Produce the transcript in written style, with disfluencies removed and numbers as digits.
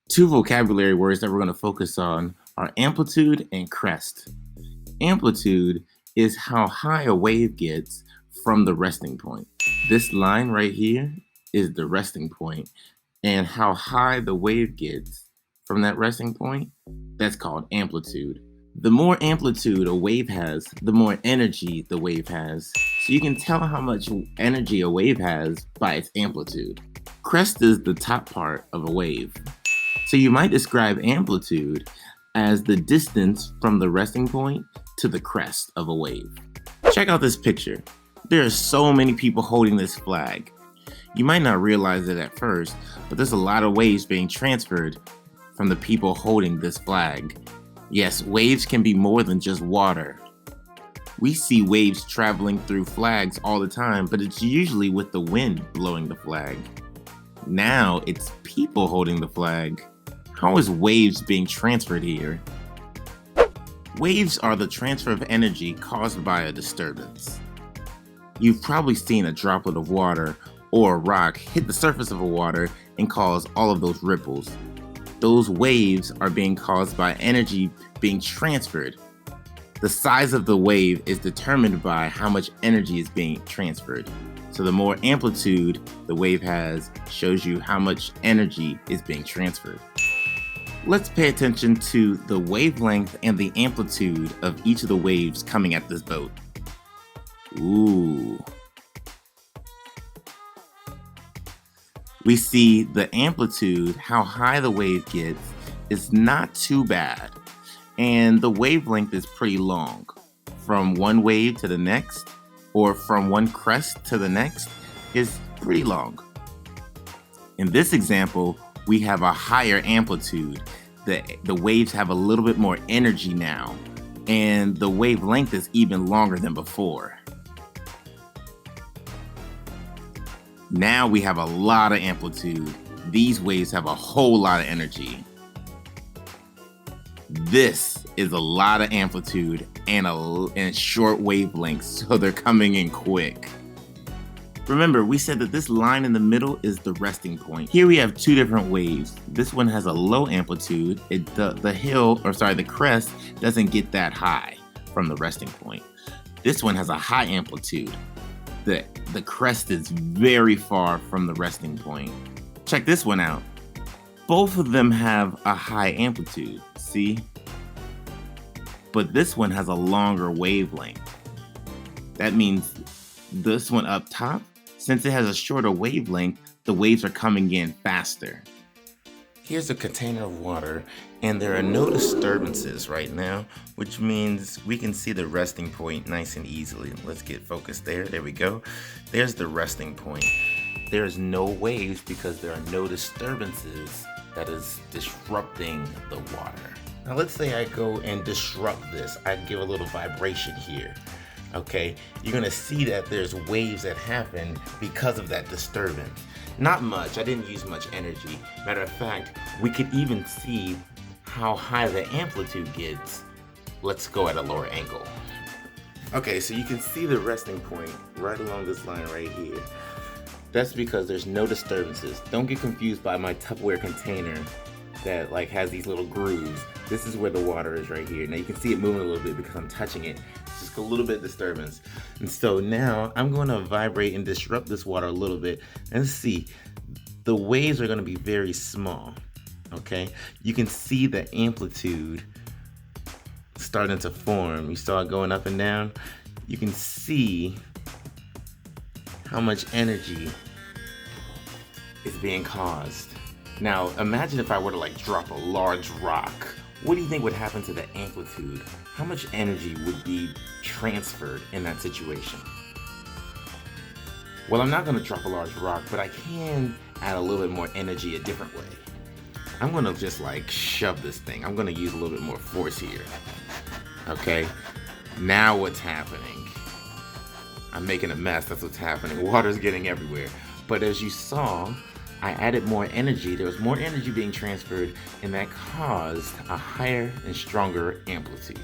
Two vocabulary words that we're going to focus on are amplitude and crest. Amplitude is how high a wave gets from the resting point. This line right here is the resting point, and how high the wave gets from that resting point, that's called amplitude. The more amplitude a wave has, the more energy the wave has. So you can tell how much energy a wave has by its amplitude. Crest is the top part of a wave. So you might describe amplitude as the distance from the resting point to the crest of a wave. Check out this picture. There are so many people holding this flag. You might not realize it at first, but there's a lot of waves being transferred from the people holding this flag. Yes, waves can be more than just water. We see waves traveling through flags all the time, but it's usually with the wind blowing the flag. Now it's people holding the flag. How is waves being transferred here? Waves are the transfer of energy caused by a disturbance. You've probably seen a droplet of water or a rock hit the surface of a water and cause all of those ripples. Those waves are being caused by energy being transferred. The size of the wave is determined by how much energy is being transferred. So the more amplitude the wave has shows you how much energy is being transferred. Let's pay attention to the wavelength and the amplitude of each of the waves coming at this boat. Ooh. We see the amplitude, how high the wave gets, is not too bad. And the wavelength is pretty long. From one wave to the next, or from one crest to the next, is pretty long. In this example, we have a higher amplitude. The waves have a little bit more energy now, and the wavelength is even longer than before. Now we have a lot of amplitude. These waves have a whole lot of energy. This is a lot of amplitude and short wavelengths, so they're coming in quick. Remember, we said that this line in the middle is the resting point. Here we have two different waves. This one has a low amplitude. The crest doesn't get that high from the resting point. This one has a high amplitude. The crest is very far from the resting point. Check this one out. Both of them have a high amplitude, see? But this one has a longer wavelength. That means this one up top, since it has a shorter wavelength, the waves are coming in faster. Here's a container of water, and there are no disturbances right now, which means we can see the resting point nice and easily. Let's get focused there. There we go. There's the resting point. There's no waves because there are no disturbances that is disrupting the water. Now let's say I go and disrupt this. I give a little vibration here. Okay, you're gonna see that there's waves that happen because of that disturbance. Not much, I didn't use much energy. Matter of fact, we could even see how high the amplitude gets. Let's go at a lower angle. Okay, so you can see the resting point right along this line right here. That's because there's no disturbances. Don't get confused by my Tupperware container that has these little grooves. This is where the water is right here. Now you can see it moving a little bit because I'm touching it. It's just a little bit disturbance. And so now I'm going to vibrate and disrupt this water a little bit and see. The waves are going to be very small. Okay, you can see the amplitude starting to form. You saw it going up and down. You can see how much energy is being caused. Now imagine if I were to drop a large rock. What do you think would happen to the amplitude? How much energy would be transferred in that situation? Well, I'm not going to drop a large rock, but I can add a little bit more energy a different way. I'm going to just shove this thing. I'm going to use a little bit more force here. Okay, now what's happening? I'm making a mess, that's what's happening. Water's getting everywhere. But as you saw, I added more energy. There was more energy being transferred, and that caused a higher and stronger amplitude.